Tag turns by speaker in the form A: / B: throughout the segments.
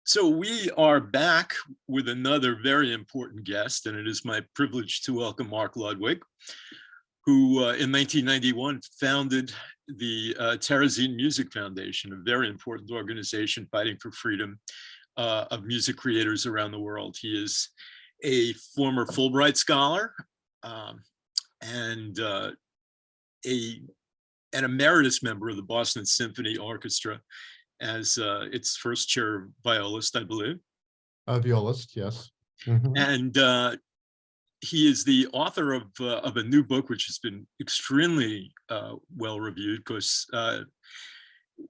A: So we are back with another very important guest, and it is my privilege to welcome Mark Ludwig, who in 1991 founded the Terezin Music Foundation, a very important organization fighting for freedom of music creators around the world. He is a former Fulbright scholar and an emeritus member of the Boston Symphony Orchestra as its first chair violist, I believe.
B: Violist, yes. Mm-hmm.
A: And he is the author of a new book, which has been extremely well reviewed. Because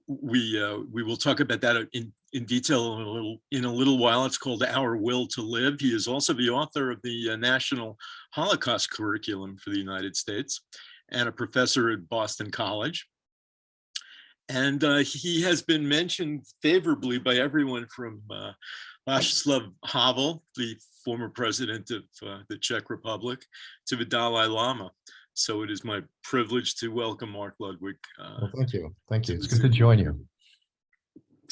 A: we will talk about that in detail in a little while. It's called Our Will to Live. He is also the author of the National Holocaust Curriculum for the United States and a professor at Boston College. And he has been mentioned favorably by everyone from Václav Havel, the former president of the Czech Republic, to the Dalai Lama. So it is my privilege to welcome Mark Ludwig.
B: Well, thank you. Thank you. It's good to join you.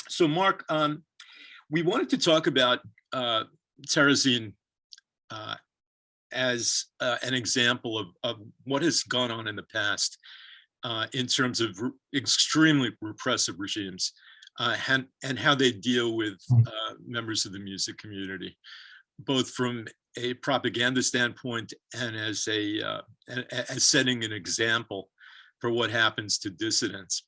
A: So Mark, we wanted to talk about Terezin as an example of what has gone on in the past. In terms of extremely repressive regimes and how they deal with members of the music community, both from a propaganda standpoint and as setting an example for what happens to dissidents.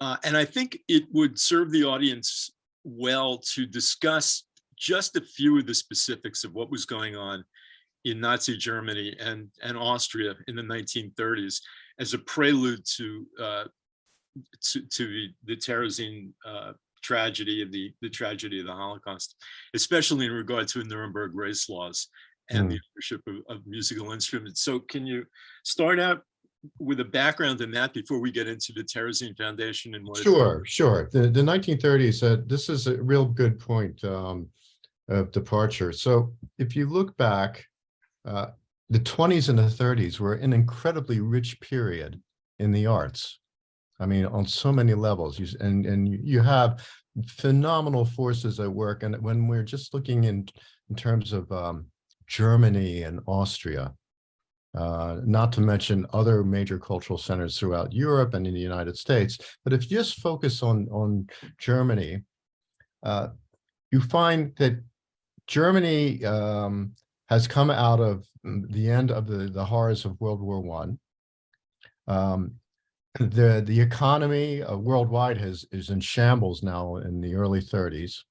A: And I think it would serve the audience well to discuss just a few of the specifics of what was going on in Nazi Germany and Austria in the 1930s as a prelude to the Terezin tragedy of the tragedy of the Holocaust, especially in regard to the Nuremberg race laws and the ownership of musical instruments. So can you start out with a background in that before we get into the Terezin Foundation and what?
B: Sure. The 1930s, this is a real good point of departure. So if you look back, the 20s and the 30s were an incredibly rich period in the arts. I mean, on so many levels, and you have phenomenal forces at work. And when we're just looking in terms of Germany and Austria, not to mention other major cultural centers throughout Europe and in the United States, but if you just focus on Germany, you find that Germany has come out of the end of the horrors of World War I. The economy worldwide is in shambles now in the early 30s.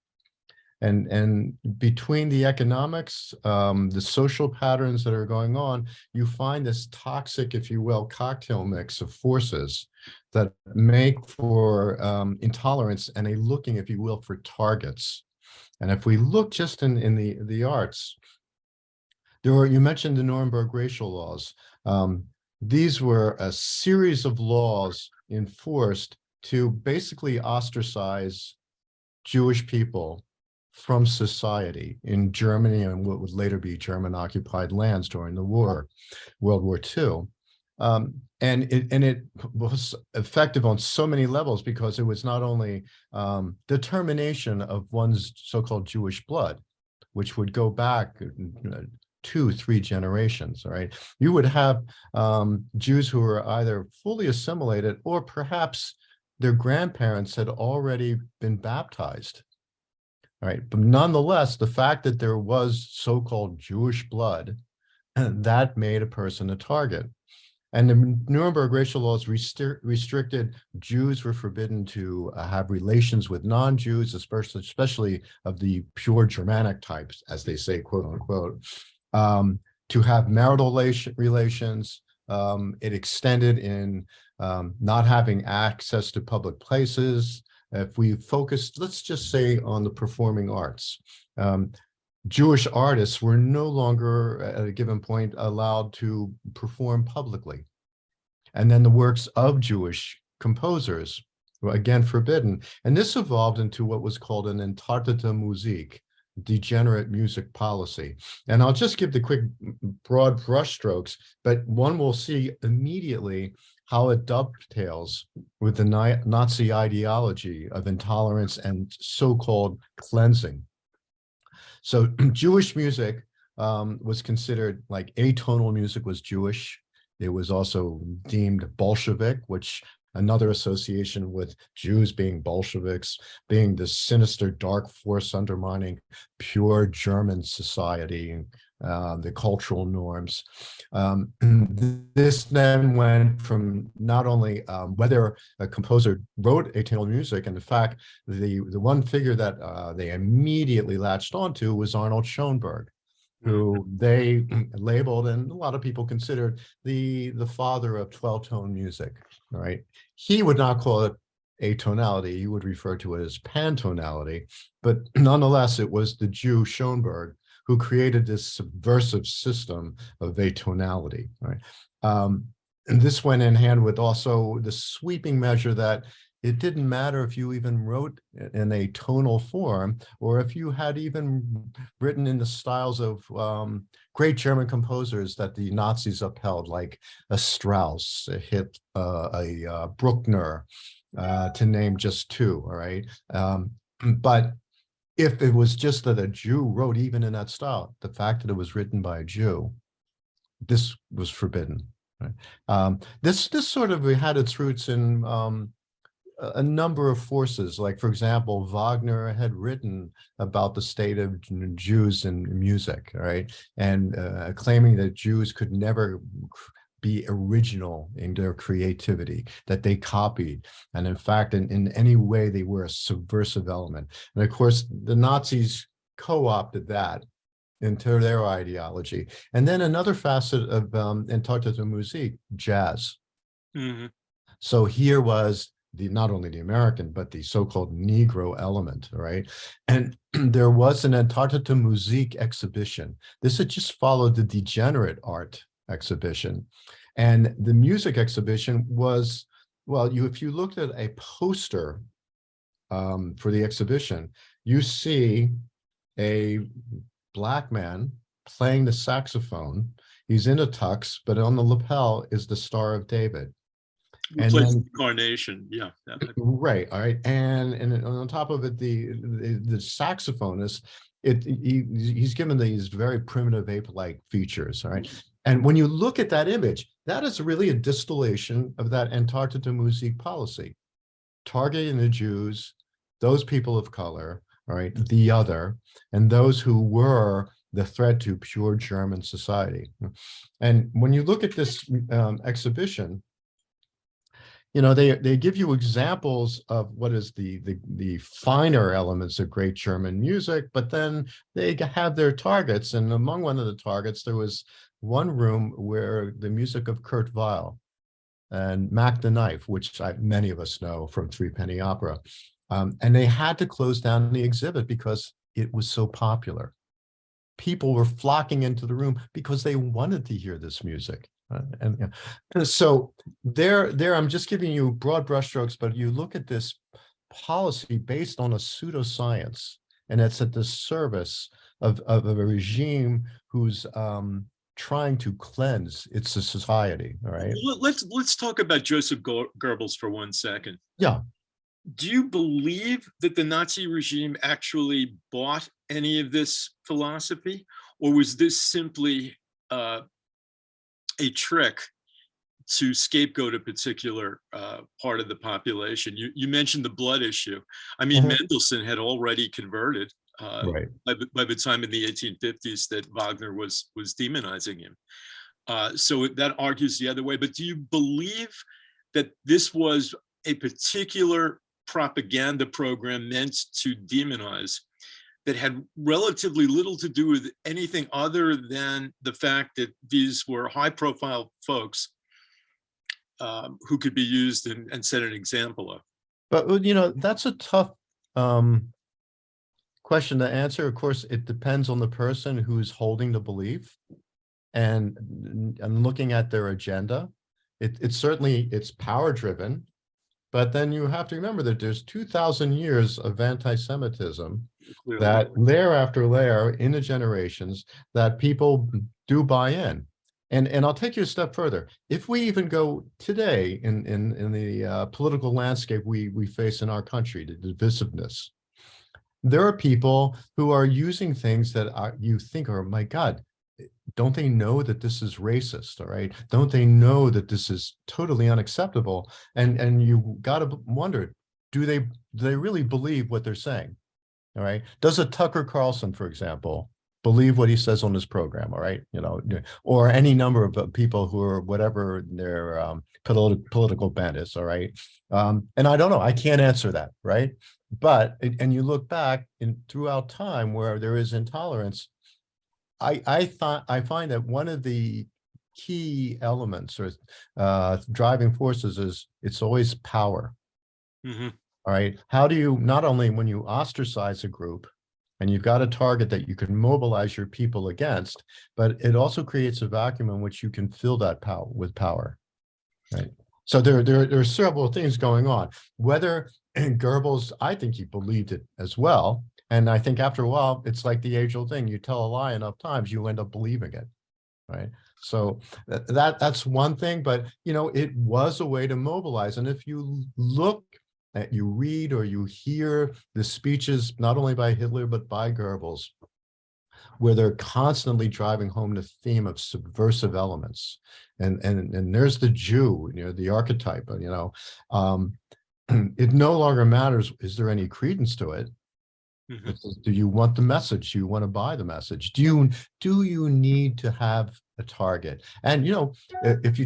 B: And between the economics, the social patterns that are going on, you find this toxic, if you will, cocktail mix of forces that make for intolerance and a looking, if you will, for targets. And if we look just in the arts, you mentioned the Nuremberg racial laws. These were a series of laws enforced to basically ostracize Jewish people from society in Germany and what would later be German-occupied lands during the war, World War II. And it was effective on so many levels because it was not only the termination of one's so-called Jewish blood, which would go back 2-3 generations, right? You would have Jews who were either fully assimilated or perhaps their grandparents had already been baptized, right? But nonetheless, the fact that there was so-called Jewish blood, that made a person a target. And the Nuremberg racial laws restricted Jews were forbidden to have relations with non-Jews, especially of the pure Germanic types, as they say, quote unquote. To have marital relations. It extended in not having access to public places. If we focus, let's just say, on the performing arts, Jewish artists were no longer at a given point allowed to perform publicly. And then the works of Jewish composers were again forbidden. And this evolved into what was called an interned Musik, degenerate music policy. And I'll just give the quick broad brushstrokes, but one will see immediately how it dovetails with the Nazi ideology of intolerance and so-called cleansing. So Jewish music was considered, like, atonal music was Jewish. It was also deemed Bolshevik, which another association with Jews being Bolsheviks, being this sinister dark force undermining pure German society, the cultural norms. This then went from not only whether a composer wrote atonal music, and in fact, the one figure that they immediately latched onto was Arnold Schoenberg, who they labeled, and a lot of people considered, the father of 12-tone music, right? He would not call it atonality, he would refer to it as pantonality, but nonetheless, it was the Jew Schoenberg who created this subversive system of atonality, right? And this went in hand with also the sweeping measure that it didn't matter if you even wrote in a tonal form, or if you had even written in the styles of great German composers that the Nazis upheld, like a Strauss, a Bruckner, to name just two, all right? But if it was just that a Jew wrote even in that style, the fact that it was written by a Jew, this was forbidden, right? This sort of had its roots in a number of forces. Like, for example, Wagner had written about the state of Jews in music, right? And claiming that Jews could never be original in their creativity, that they copied. And in fact, in any way, they were a subversive element. And of course, the Nazis co-opted that into their ideology. And then another facet of Interned Musik, jazz.
A: Mm-hmm.
B: So here was not only the American, but the so-called Negro element, right? And there was an Interned Musik exhibition. This had just followed the Degenerate Art exhibition. And the music exhibition was, well, if you looked at a poster for the exhibition, you see a Black man playing the saxophone. He's in a tux, but on the lapel is the Star of David.
A: And then Carnation, yeah.
B: Right, all right. And on top of it, the saxophonist, he's given these very primitive ape-like features, all right? And when you look at that image, that is really a distillation of that Interned Musik policy, targeting the Jews, those people of color, all right, the other, and those who were the threat to pure German society. And when you look at this exhibition, you know, they give you examples of what is the finer elements of great German music, but then they have their targets. And among one of the targets, there was one room where the music of Kurt Weill and Mac the Knife, which many of us know from Three Penny Opera. And they had to close down the exhibit because it was so popular. People were flocking into the room because they wanted to hear this music. And so there, I'm just giving you broad brushstrokes, but you look at this policy based on a pseudoscience, and it's at the service of a regime who's trying to cleanse its society. All right.
A: Let's talk about Joseph Goebbels for 1 second.
B: Yeah.
A: Do you believe that the Nazi regime actually bought any of this philosophy, or was this simply a trick to scapegoat a particular part of the population? You mentioned the blood issue. I mean, Mendelssohn had already converted
B: Right.
A: by the time in the 1850s that Wagner was demonizing him. So that argues the other way. But do you believe that this was a particular propaganda program meant to demonize that had relatively little to do with anything other than the fact that these were high-profile folks who could be used and set an example of? But,
B: you know, that's a tough question to answer. Of course, it depends on the person who's holding the belief and looking at their agenda. It's certainly, it's power-driven, but then you have to remember that there's 2,000 years of anti-Semitism that layer after layer in the generations that people do buy in. And I'll take you a step further. If we even go today in the political landscape we face in our country, the divisiveness, there are people who are using things that you think are, my God, don't they know that this is racist? All right. Don't they know that this is totally unacceptable? And you got to wonder, do they really believe what they're saying? All right. Does a Tucker Carlson, for example, believe what he says on his program? All right. Or any number of people who are whatever their political bent is. All right. And I don't know. I can't answer that. Right. But and you look back throughout time where there is intolerance. I find that one of the key elements or driving forces is it's always power.
A: Mhm.
B: All right. How do you, not only when you ostracize a group and you've got a target that you can mobilize your people against, but it also creates a vacuum in which you can fill that power with power. Right. So there are several things going on. Whether Goebbels, I think he believed it as well. And I think after a while, it's like the age-old thing. You tell a lie enough times, you end up believing it. Right. So that's one thing, but it was a way to mobilize. And if you look at, you read or you hear the speeches, not only by Hitler, but by Goebbels, where they're constantly driving home the theme of subversive elements. And there's the Jew, the archetype, it no longer matters, is there any credence to it?
A: Mhm.
B: Do you want the message? Do you want to buy the message? Do you need to have a target? And if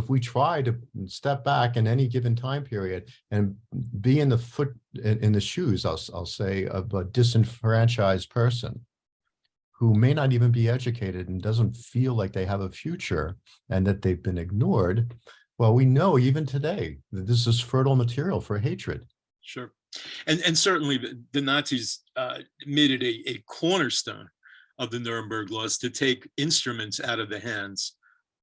B: we try to step back in any given time period and be in the shoes, I'll say, of a disenfranchised person who may not even be educated and doesn't feel like they have a future and that they've been ignored, well, we know even today that this is fertile material for hatred.
A: Sure. And certainly the Nazis made it a cornerstone of the Nuremberg laws to take instruments out of the hands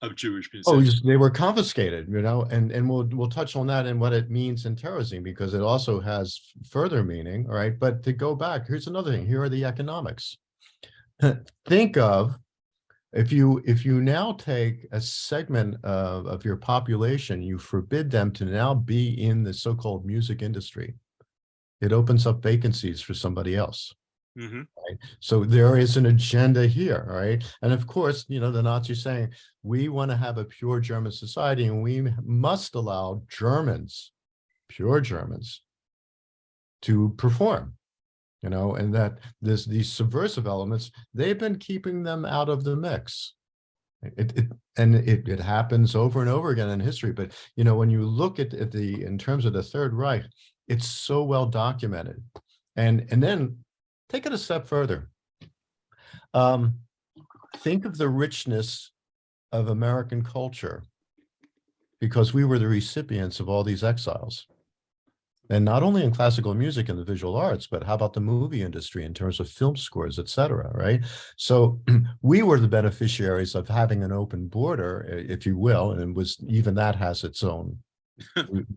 A: of Jewish
B: Oh,
A: musicians.
B: they were confiscated, and we'll touch on that and what it means in Terezin, because it also has further meaning. All right. But to go back, here's another thing. Here are the economics. Think of, if you now take a segment of your population, you forbid them to now be in the so-called music industry. It opens up vacancies for somebody else.
A: Mhm.
B: Right? So there is an agenda here, right? And of course, the Nazis saying, we want to have a pure German society and we must allow Germans, pure Germans, to perform, and that these subversive elements, they've been keeping them out of the mix. It happens over and over again in history. But when you look at in terms of the Third Reich, it's so well documented. And then take it a step further. Think of the richness of American culture, because we were the recipients of all these exiles. And not only in classical music and the visual arts, but how about the movie industry in terms of film scores, et cetera, right? So we were the beneficiaries of having an open border, if you will, and even that has its own.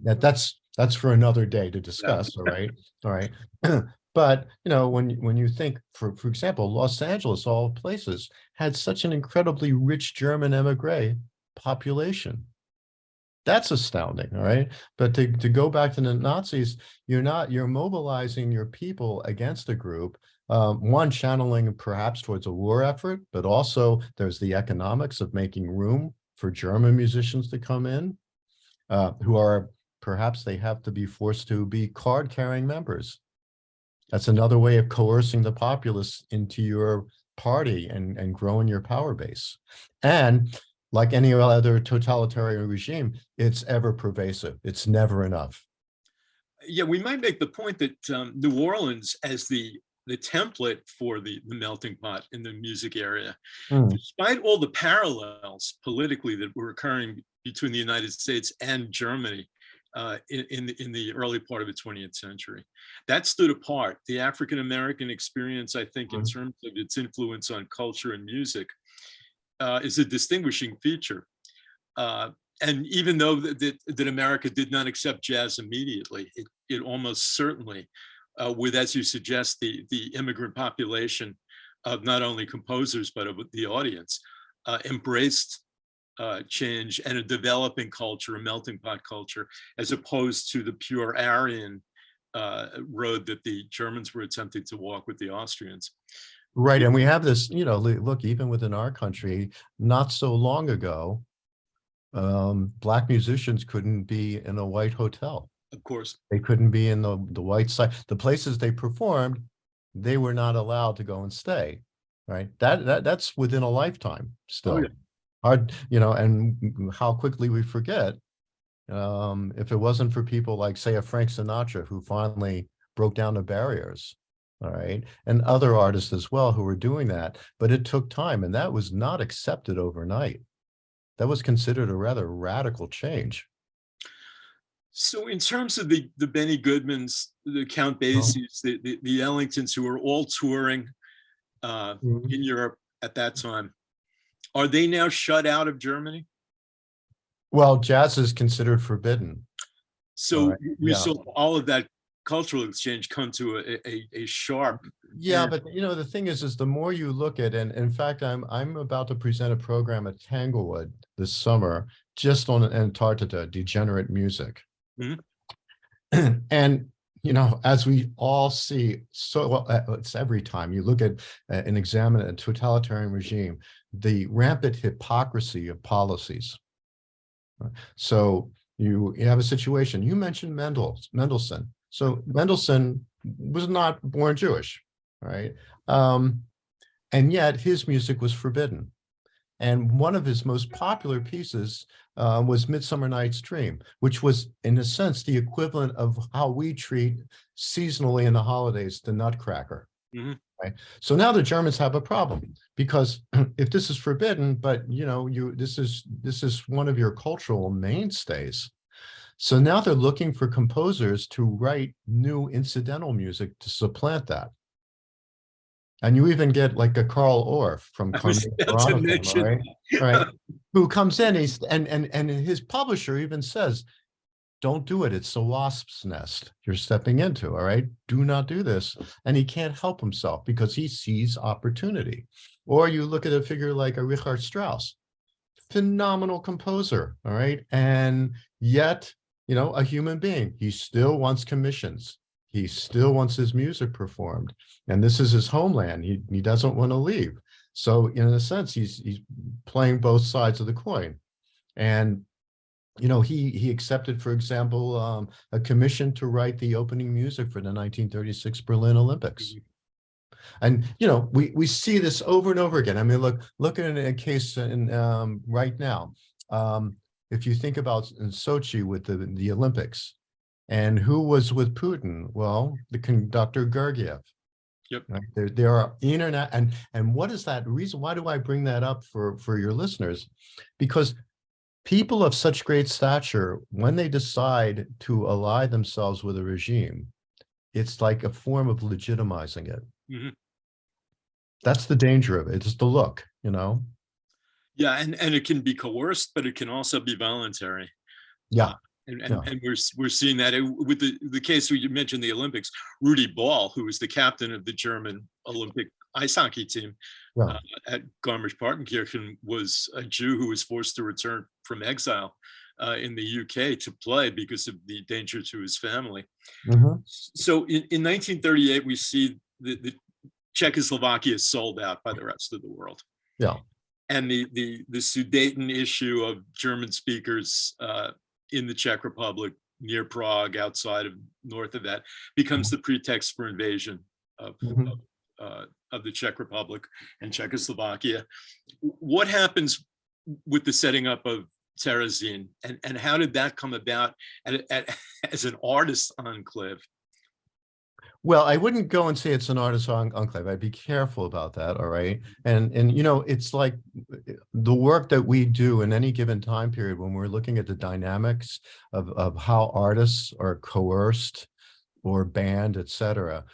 B: That's for another day to discuss, all right? All right. But when you think, for example, Los Angeles, all places, had such an incredibly rich German emigre population. That's astounding, all right? But to go back to the Nazis, you're mobilizing your people against a group, one, channeling perhaps towards a war effort, but also there's the economics of making room for German musicians to come in, who are, perhaps they have to be forced to be card-carrying members. That's another way of coercing the populace into your party and growing your power base. And like any other totalitarian regime, it's ever pervasive. It's never enough.
A: Yeah, we might make the point that New Orleans, as the template for the melting pot in the music area, despite all the parallels politically that were occurring between the United States and Germany in the early part of the 20th century, that stood apart. The African-American experience, I think, in terms of its influence on culture and music, is a distinguishing feature. And even though that America did not accept jazz immediately, it almost certainly, with, as you suggest, the immigrant population of not only composers, but of the audience, embraced change and a developing culture, a melting pot culture, as opposed to the pure Aryan road that the Germans were attempting to walk with the Austrians.
B: Right. And we have this, look, even within our country, not so long ago, Black musicians couldn't be in a white hotel.
A: Of course.
B: They couldn't be in the white side. The places they performed, they were not allowed to go and stay. Right. That's within a lifetime still.
A: Oh, yeah.
B: Hard, and how quickly we forget. If it wasn't for people like, say, a Frank Sinatra, who finally broke down the barriers, all right, and other artists as well who were doing that, but it took time, and that was not accepted overnight. That was considered a rather radical change.
A: So in terms of the Benny Goodmans, the Count Basies, the Ellingtons, who were all touring in Europe at that time, are they now shut out of Germany?
B: Well, jazz is considered forbidden.
A: So we saw all of that cultural exchange come to a sharp.
B: Yeah, but the thing is the more you look at, and in fact, I'm about to present a program at Tanglewood this summer just on Antarctica, degenerate music. Mm-hmm. And as we all see, so well, it's every time you look at and examine a totalitarian regime, the rampant hypocrisy of policies. So you have a situation. You mentioned Mendelssohn. So Mendelssohn was not born Jewish, right? And yet his music was forbidden. And one of his most popular pieces was Midsummer Night's Dream, which was, in a sense, the equivalent of how we treat seasonally in the holidays the Nutcracker. Mm-hmm. Right? So now the Germans have a problem, because if this is forbidden, but this is one of your cultural mainstays. So now they're looking for composers to write new incidental music to supplant that. And you even get like a Carl Orff from Veronica, right? Who comes in, and his publisher even says, don't do it. It's a wasp's nest you're stepping into, all right? Do not do this. And he can't help himself because he sees opportunity. Or you look at a figure like a Richard Strauss, phenomenal composer, all right? And yet, a human being, he still wants commissions. He still wants his music performed. And this is his homeland. He doesn't want to leave. So in a sense, he's playing both sides of the coin. And he accepted, for example, a commission to write the opening music for the 1936 Berlin Olympics. And we see this over and over again. I mean, look at a case right now. If you think about in Sochi with the Olympics, and who was with Putin? Well, the conductor Gergiev. Yep. Right? There are internet, and what is that reason? Why do I bring that up for your listeners? Because people of such great stature, when they decide to ally themselves with a regime, it's like a form of legitimizing it. Mm-hmm. That's the danger of it. It's the look,
A: Yeah, and it can be coerced, but it can also be voluntary.
B: Yeah.
A: And we're seeing that with the case where you mentioned the Olympics. Rudi Ball, who was the captain of the German Olympic ice hockey team at Garmisch-Partenkirchen, was a Jew who was forced to return from exile in the UK to play because of the danger to his family. Mm-hmm. So in 1938, we see the Czechoslovakia sold out by the rest of the world.
B: Yeah.
A: And the Sudeten issue of German speakers in the Czech Republic, near Prague, north of that, becomes the pretext for invasion of the Czech Republic and Czechoslovakia. What happens with the setting up of Terezin, and how did that come about as an artist enclave?
B: Well, I wouldn't go and say it's an artist enclave. I'd be careful about that, all right? And it's like the work that we do in any given time period when we're looking at the dynamics of how artists are coerced or banned, et cetera.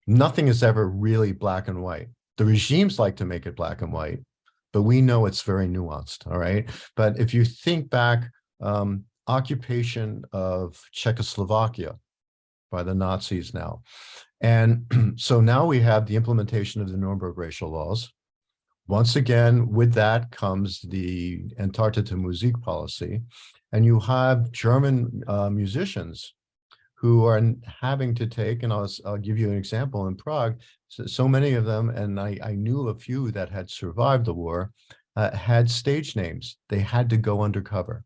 B: Nothing is ever really black and white. The regimes like to make it black and white, but we know it's very nuanced, all right? But if you think back, occupation of Czechoslovakia by the Nazis now. And so now we have the implementation of the Nuremberg racial laws. once again, with that comes the Entartete Musik policy, and you have German musicians who are having to take, and I'll give you an example in Prague. So many of them, and I knew a few that had survived the war, had stage names. They had to go undercover,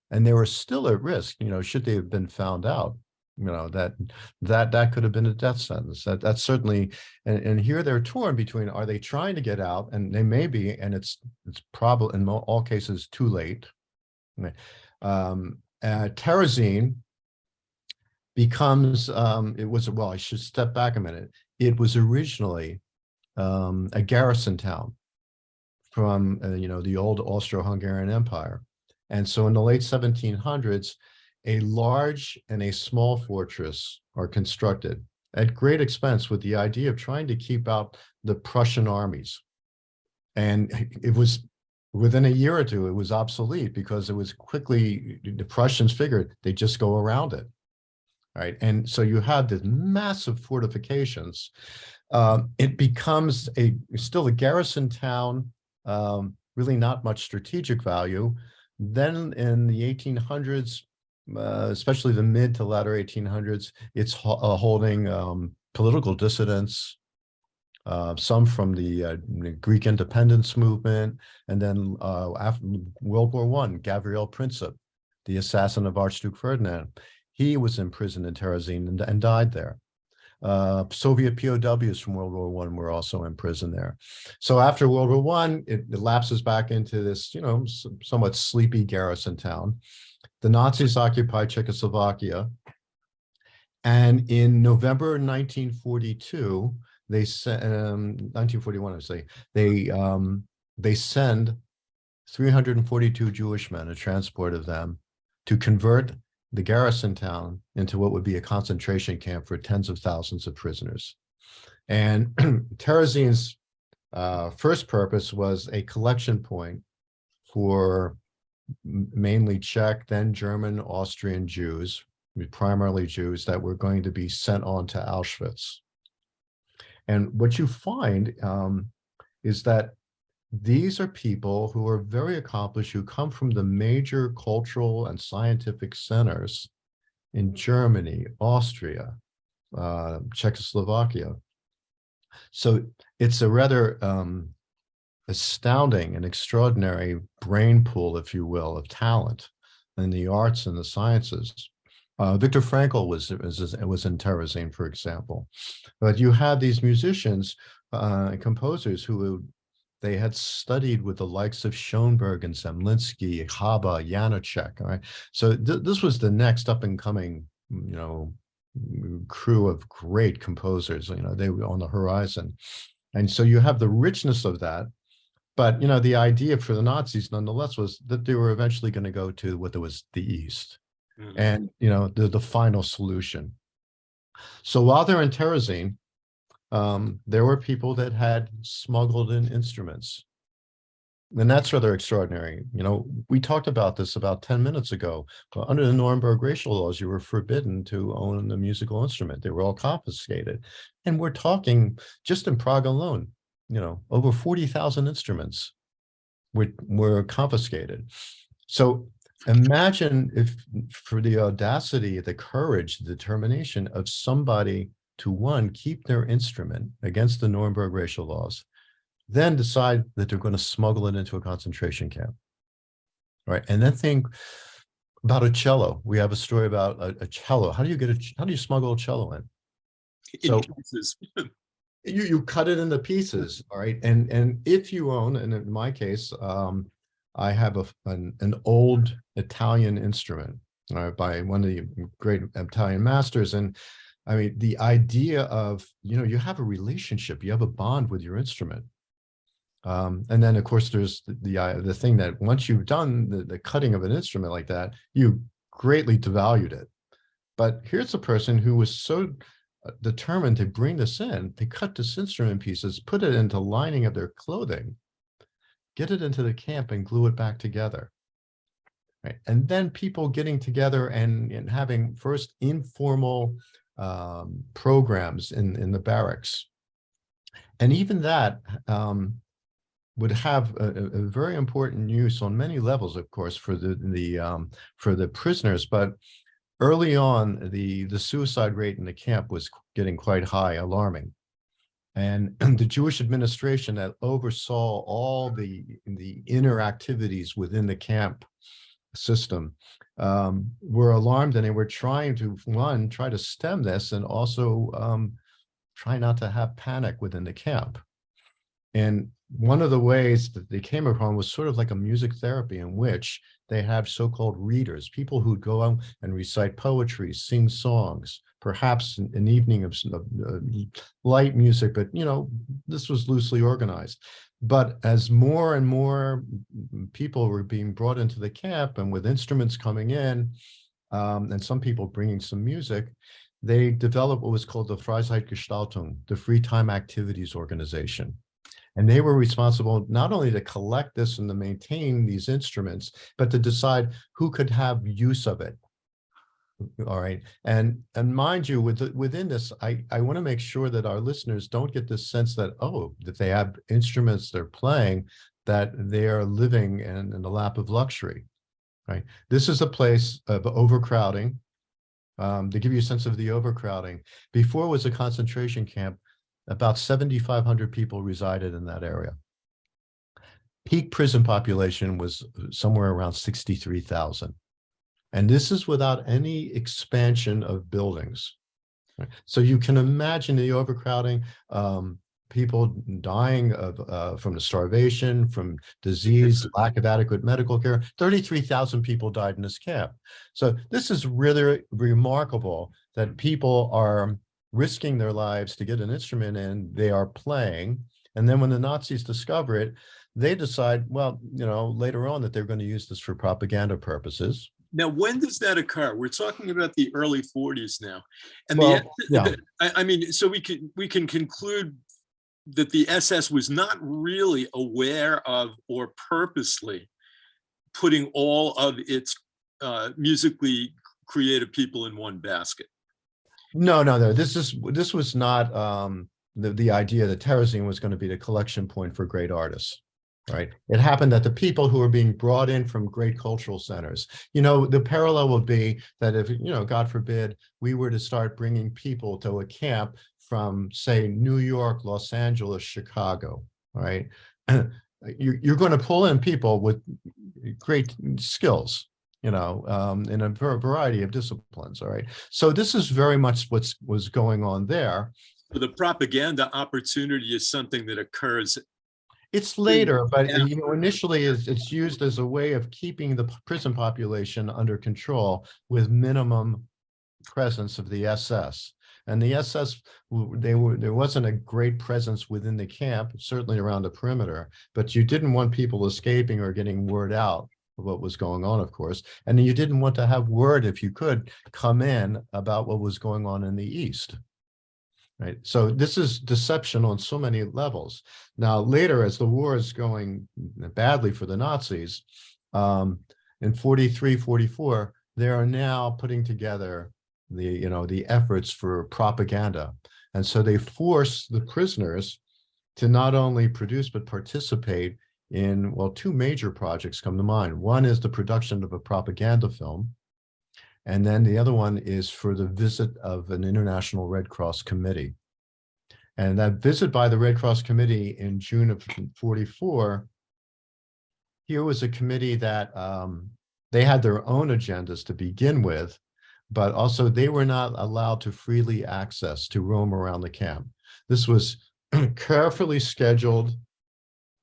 B: and they were still at risk. Should they have been found out, that could have been a death sentence. That's certainly, and here they're torn between, are they trying to get out, and they may be, and it's probably in all cases too late. Terezin becomes, I should step back a minute. It was originally a garrison town from the old Austro-Hungarian Empire. And so in the late 1700s, a large and a small fortress are constructed at great expense with the idea of trying to keep out the Prussian armies. And it was within a year or two, it was obsolete because it was quickly, the Prussians figured they'd just go around it. Right. And so you had this massive fortifications. It becomes still a garrison town, really not much strategic value. Then in the 1800s, especially the mid to latter 1800s, it's holding political dissidents, some from the Greek independence movement. And then after World War I, Gabriel Princip, the assassin of Archduke Ferdinand, he was imprisoned in Terezin and died there. Soviet POWs from World War I were also imprisoned there. So after World War I, it lapses back into this, somewhat sleepy garrison town. The Nazis occupied Czechoslovakia. And in November 1942, 1941, I say, they send 342 Jewish men, a transport of them, to convert the garrison town into what would be a concentration camp for tens of thousands of prisoners. And Terezin's first purpose was a collection point for mainly Czech, then German, Austrian Jews, primarily Jews, that were going to be sent on to Auschwitz. And what you find is that these are people who are very accomplished, who come from the major cultural and scientific centers in Germany, Austria, Czechoslovakia. So it's a rather astounding and extraordinary brain pool, if you will, of talent in the arts and the sciences. Viktor Frankl was in Terezin, for example. But you have these musicians and composers who they had studied with the likes of Schoenberg and Zemlinsky, Haba, Janacek. Right? So this was the next up and coming, crew of great composers. They were on the horizon, and so you have the richness of that. But the idea for the Nazis, nonetheless, was that they were eventually going to go to what was the East, and the final solution. So while they're in Terezin, there were people that had smuggled in instruments. And that's rather extraordinary. We talked about this about 10 minutes ago. Under the Nuremberg racial laws, you were forbidden to own a musical instrument. They were all confiscated. And we're talking just in Prague alone, over 40,000 instruments were confiscated. So imagine if for the audacity, the courage, the determination of somebody to, one, keep their instrument against the Nuremberg racial laws, then decide that they're going to smuggle it into a concentration camp, right? And then think about a cello. We have a story about a cello. How do you smuggle a cello in? So
A: pieces.
B: you cut it into pieces, all right? And if you own, and in my case, I have an old Italian instrument by one of the great Italian masters, and I mean, the idea of, you have a relationship, you have a bond with your instrument. And then, of course, there's the thing that once you've done the cutting of an instrument like that, you greatly devalued it. But here's a person who was so determined to bring this in, to cut this instrument pieces, put it into lining of their clothing, get it into the camp and glue it back together. Right? And then people getting together and having first informal programs in the barracks. And even that, would have a very important use on many levels, of course, for the prisoners. But early on, the suicide rate in the camp was getting quite high, alarming. And the Jewish administration that oversaw all the inner activities within the camp system were alarmed, and they were trying to, one, try to stem this, and also try not to have panic within the camp. And one of the ways that they came upon was sort of like a music therapy, in which they have so-called readers, people who go out and recite poetry, sing songs, perhaps an evening of light music, but this was loosely organized. But as more and more people were being brought into the camp, and with instruments coming in, and some people bringing some music, they developed what was called the Freizeitgestaltung, the Free Time Activities Organization. And they were responsible not only to collect this and to maintain these instruments, but to decide who could have use of it. All right. And mind you, within this, I want to make sure that our listeners don't get this sense that, that they have instruments they're playing, that they are living in the lap of luxury. Right. This is a place of overcrowding. To give you a sense of the overcrowding, before it was a concentration camp, about 7,500 people resided in that area. Peak prison population was somewhere around 63,000. And this is without any expansion of buildings. Right? So you can imagine the overcrowding, people dying from the starvation, from disease, lack of adequate medical care. 33,000 people died in this camp. So this is really remarkable that people are risking their lives to get an instrument in, they are playing. And then when the Nazis discover it, they decide, well, later on, that they're going to use this for propaganda purposes.
A: Now, when does that occur? We're talking about the early 40s now. And I mean, so we can conclude that the SS was not really aware of or purposely putting all of its musically creative people in one basket.
B: No. This was not the idea that Terezin was going to be the collection point for great artists, right? It happened that the people who were being brought in from great cultural centers, the parallel would be that if, God forbid, we were to start bringing people to a camp from, say, New York, Los Angeles, Chicago, right? You're going to pull in people with great skills, in a variety of disciplines, all right? So this is very much what was going on there.
A: So the propaganda opportunity is something that occurs.
B: It's later, but initially it's used as a way of keeping the prison population under control with minimum presence of the SS. And the SS, there wasn't a great presence within the camp, certainly around the perimeter, but you didn't want people escaping or getting word out of what was going on, of course. And you didn't want to have word, if you could, come in about what was going on in the East. Right. So this is deception on so many levels. Now, later, as the war is going badly for the Nazis, in 43, 44, they are now putting together the efforts for propaganda. And so they force the prisoners to not only produce, but participate in, well, two major projects come to mind. One is the production of a propaganda film. And then the other one is for the visit of an International Red Cross Committee. And that visit by the Red Cross Committee in June of 44, here was a committee that they had their own agendas to begin with, but also they were not allowed to freely access to roam around the camp. This was carefully scheduled,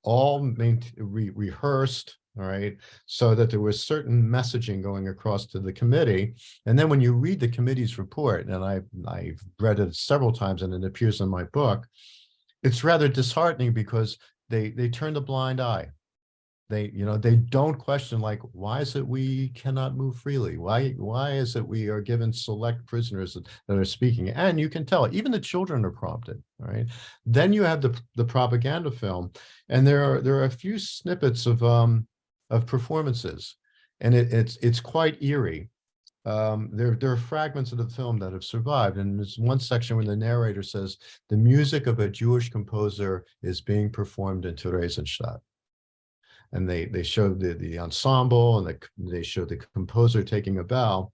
B: all rehearsed, all right, so that there was certain messaging going across to the committee. And then when you read the committee's report, and I've read it several times and it appears in my book, it's rather disheartening because they turn a blind eye. They don't question, like, why is it we cannot move freely? Why is it we are given select prisoners that are speaking? And you can tell, even the children are prompted, right? Then you have the propaganda film, and there are a few snippets of performances, and it's quite eerie. there are fragments of the film that have survived, and there's one section where the narrator says the music of a Jewish composer is being performed in Theresienstadt, and they show the ensemble, and they show the composer taking a bow.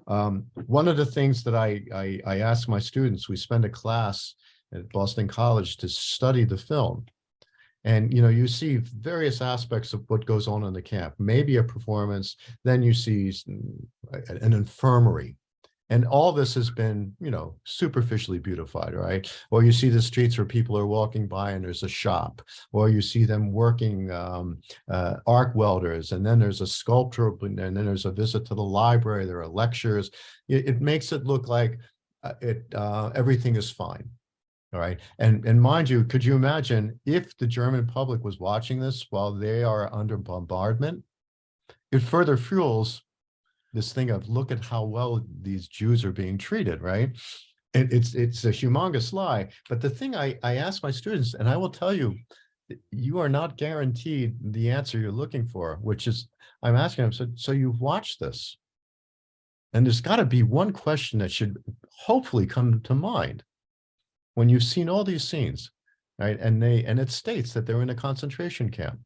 B: One of the things that I ask my students, we spend a class at Boston College to study the film. And, you see various aspects of what goes on in the camp, maybe a performance, then you see an infirmary. And all this has been, superficially beautified, right? Or you see the streets where people are walking by and there's a shop, or you see them working arc welders, and then there's a sculpture, and then there's a visit to the library, there are lectures. It makes it look like everything is fine. All right. And mind you, could you imagine if the German public was watching this while they are under bombardment? It further fuels this thing of look at how well these Jews are being treated, right? It's a humongous lie. But the thing I ask my students, and I will tell you, you are not guaranteed the answer you're looking for, which is I'm asking them, so you've watched this. And there's got to be one question that should hopefully come to mind. When you've seen all these scenes, right, and it states that they're in a concentration camp,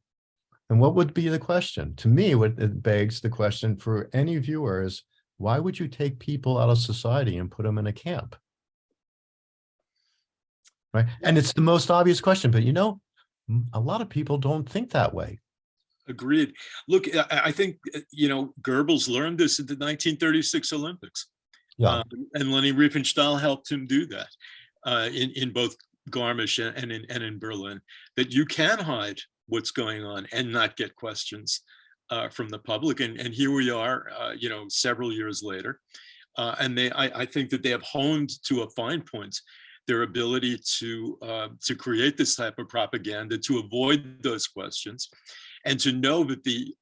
B: and what would be the question? To me, it begs the question for any viewer is, why would you take people out of society and put them in a camp? Right, and it's the most obvious question, but a lot of people don't think that way.
A: Agreed. Look, I think Goebbels learned this at the 1936 Olympics, and Leni Riefenstahl helped him do that. In both Garmisch and in Berlin, that you can hide what's going on and not get questions from the public. And here we are, several years later, and I think that they have honed to a fine point their ability to create this type of propaganda, to avoid those questions, and to know that the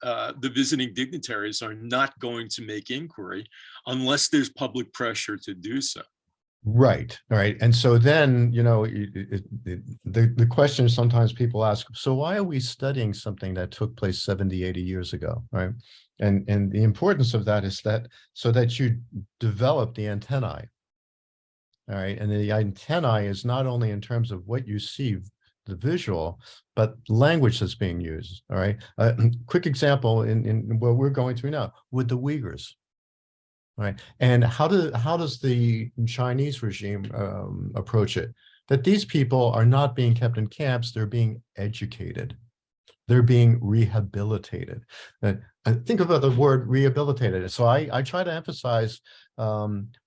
A: visiting dignitaries are not going to make inquiry unless there's public pressure to do so.
B: Right. All right. And so then, the question sometimes people ask, so why are we studying something that took place 70, 80 years ago? Right. And the importance of that is that so that you develop the antennae. All right. And the antennae is not only in terms of what you see, the visual, but language that's being used. All right. Quick example in what we're going through now with the Uyghurs. Right. And how does the Chinese regime approach it? That these people are not being kept in camps, they're being educated. They're being rehabilitated. Think about the word rehabilitated. So I try to emphasize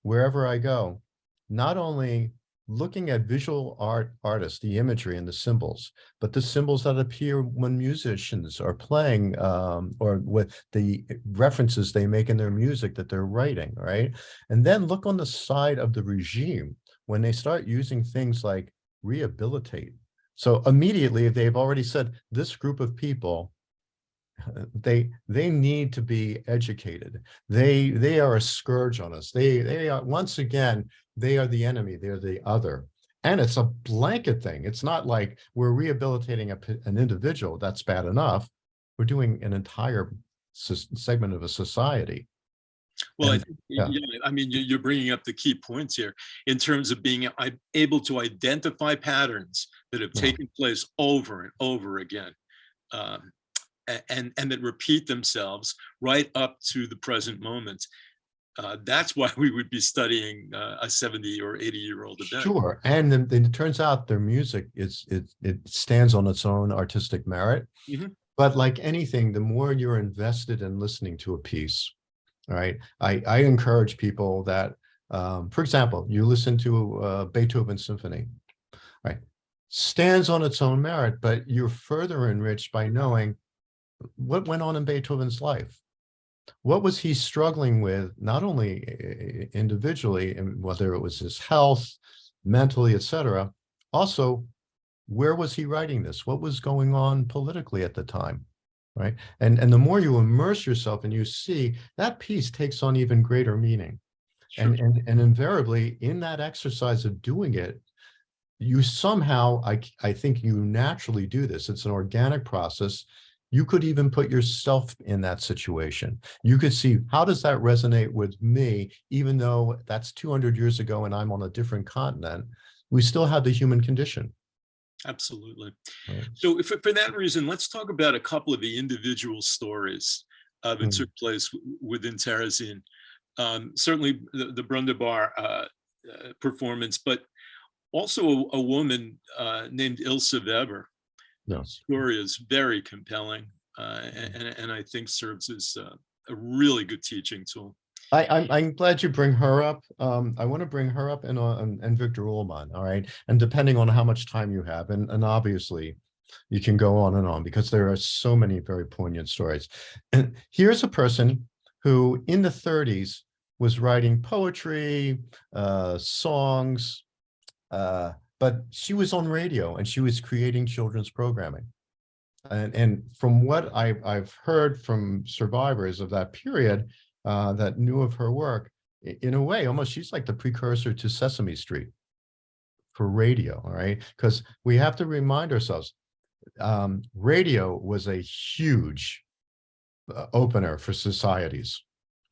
B: wherever I go, not only looking at visual artists, the imagery and the symbols, but the symbols that appear when musicians are playing, or with the references they make in their music that they're writing, right? And then look on the side of the regime when they start using things like rehabilitate. So immediately, if they've already said this group of people, they need to be educated. They are a scourge on us. They are, once again, they are the enemy. They're the other. And it's a blanket thing. It's not like we're rehabilitating an individual. That's bad enough. We're doing an entire segment of a society.
A: Well, I mean, you're bringing up the key points here in terms of being able to identify patterns that have taken place over and over again. And that repeat themselves right up to the present moment. That's why we would be studying a 70 or 80-year-old event.
B: Sure, and then it turns out their music it stands on its own artistic merit. Mm-hmm. But like anything, the more you're invested in listening to a piece, all right, I encourage people that, for example, you listen to Beethoven's symphony, right? Stands on its own merit, but you're further enriched by knowing what went on in Beethoven's life. What was he struggling with, not only individually, and whether it was his health, mentally, etc. Also, where was he writing this? What was going on politically at the time, right? And the more you immerse yourself and you see, that piece takes on even greater meaning. Sure. And invariably, in that exercise of doing it, you somehow, I think you naturally do this. It's an organic process. You could even put yourself in that situation. You could see, how does that resonate with me, even though that's 200 years ago and I'm on a different continent? We still have the human condition.
A: Absolutely.
B: Right.
A: So for that reason, let's talk about a couple of the individual stories that took place within Terezin. Certainly the Brundebar performance, but also a woman named Ilse Weber.
B: Yes.
A: Story is very compelling, and I think serves as a really good teaching tool.
B: I'm glad you bring her up. I want to bring her up and Victor Ullmann, all right? And depending on how much time you have, and obviously you can go on and on because there are so many very poignant stories. And here's a person who in the 30s was writing poetry, songs, but she was on radio and she was creating children's programming. And from what I've heard from survivors of that period, that knew of her work, in a way, almost she's like the precursor to Sesame Street for radio, all right? Because we have to remind ourselves, radio was a huge opener for societies,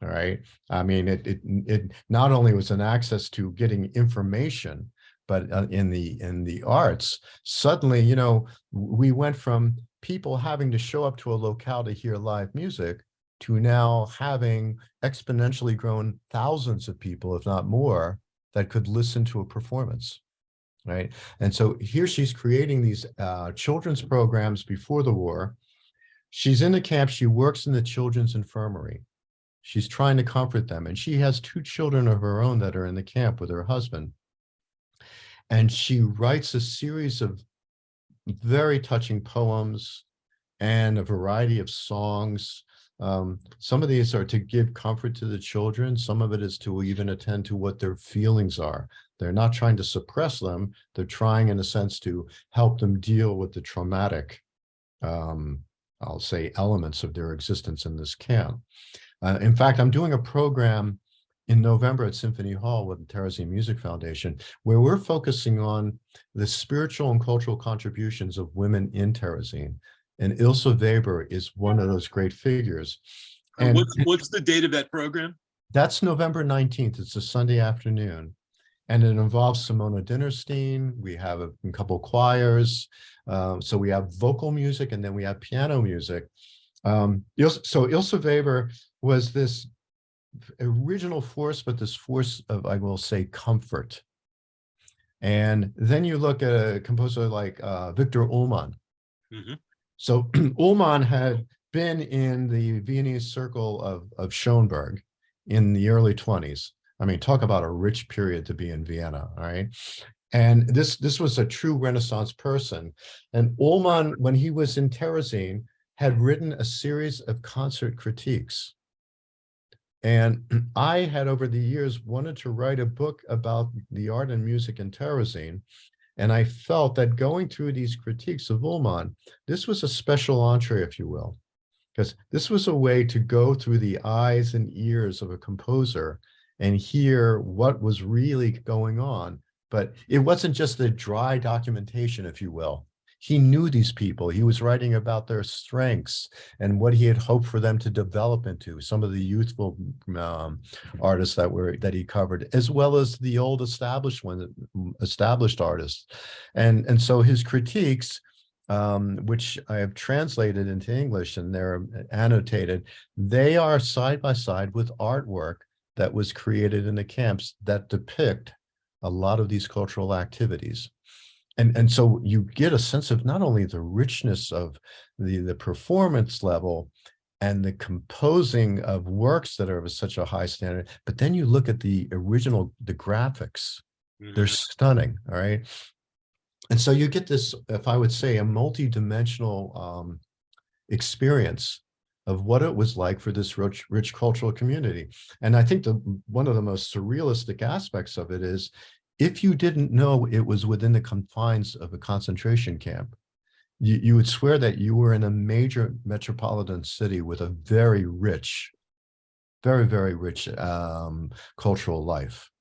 B: all right? I mean, it not only was an access to getting information, but in the arts, suddenly, you know, we went from people having to show up to a locale to hear live music to now having exponentially grown thousands of people, if not more, that could listen to a performance, right? And so here she's creating these children's programs before the war. She's in the camp, she works in the children's infirmary. She's trying to comfort them, and she has 2 children of her own that are in the camp with her husband. And she writes a series of very touching poems and a variety of songs. Some of these are to give comfort to the children. Some of it is to even attend to what their feelings are. They're not trying to suppress them. They're trying, in a sense, to help them deal with the traumatic, I'll say, elements of their existence in this camp. In fact, I'm doing a program in November at Symphony Hall with the Terezin Music Foundation, where we're focusing on the spiritual and cultural contributions of women in Terezin. And Ilse Weber is one of those great figures. And
A: what's the date of that program?
B: That's November 19th. It's a Sunday afternoon. And it involves Simona Dinnerstein. We have a couple choirs. So we have vocal music and then we have piano music. So Ilse Weber was this original force, but this force of, I will say, comfort. And then you look at a composer like Victor Ullmann. Mm-hmm. So Ullmann had been in the Viennese circle of Schoenberg in the early 20s. I mean, talk about a rich period to be in Vienna, all right? And this was a true Renaissance person. And Ullmann, when he was in Terezin, had written a series of concert critiques. And I had, over the years, wanted to write a book about the art and music in Terezin. And I felt that going through these critiques of Ullmann, this was a special entree, if you will, because this was a way to go through the eyes and ears of a composer and hear what was really going on. But it wasn't just the dry documentation, if you will. He knew these people. He was writing about their strengths and what he had hoped for them to develop into, some of the youthful artists that he covered, as well as the old established artists. And so his critiques, which I have translated into English and they're annotated, they are side by side with artwork that was created in the camps that depict a lot of these cultural activities. And so you get a sense of not only the richness of the performance level and the composing of works that are of such a high standard, but then you look at the graphics, they're stunning, all right? And so you get this, if I would say, a multi-dimensional experience of what it was like for this rich cultural community. And I think one of the most surrealistic aspects of it is, if you didn't know it was within the confines of a concentration camp, you would swear that you were in a major metropolitan city with a very rich, very, very rich cultural life.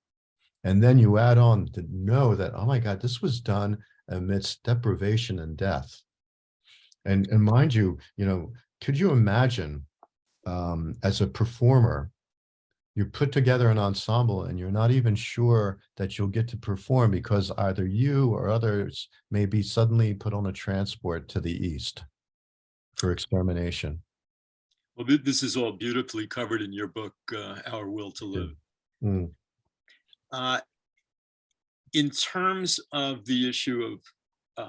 B: And then you add on to know that, oh my God, this was done amidst deprivation and death. And mind you, could you imagine, as a performer, you put together an ensemble and you're not even sure that you'll get to perform because either you or others may be suddenly put on a transport to the east for extermination.
A: Well, this is all beautifully covered in your book, Our Will to Live.
B: Mm.
A: Uh, in terms of the issue of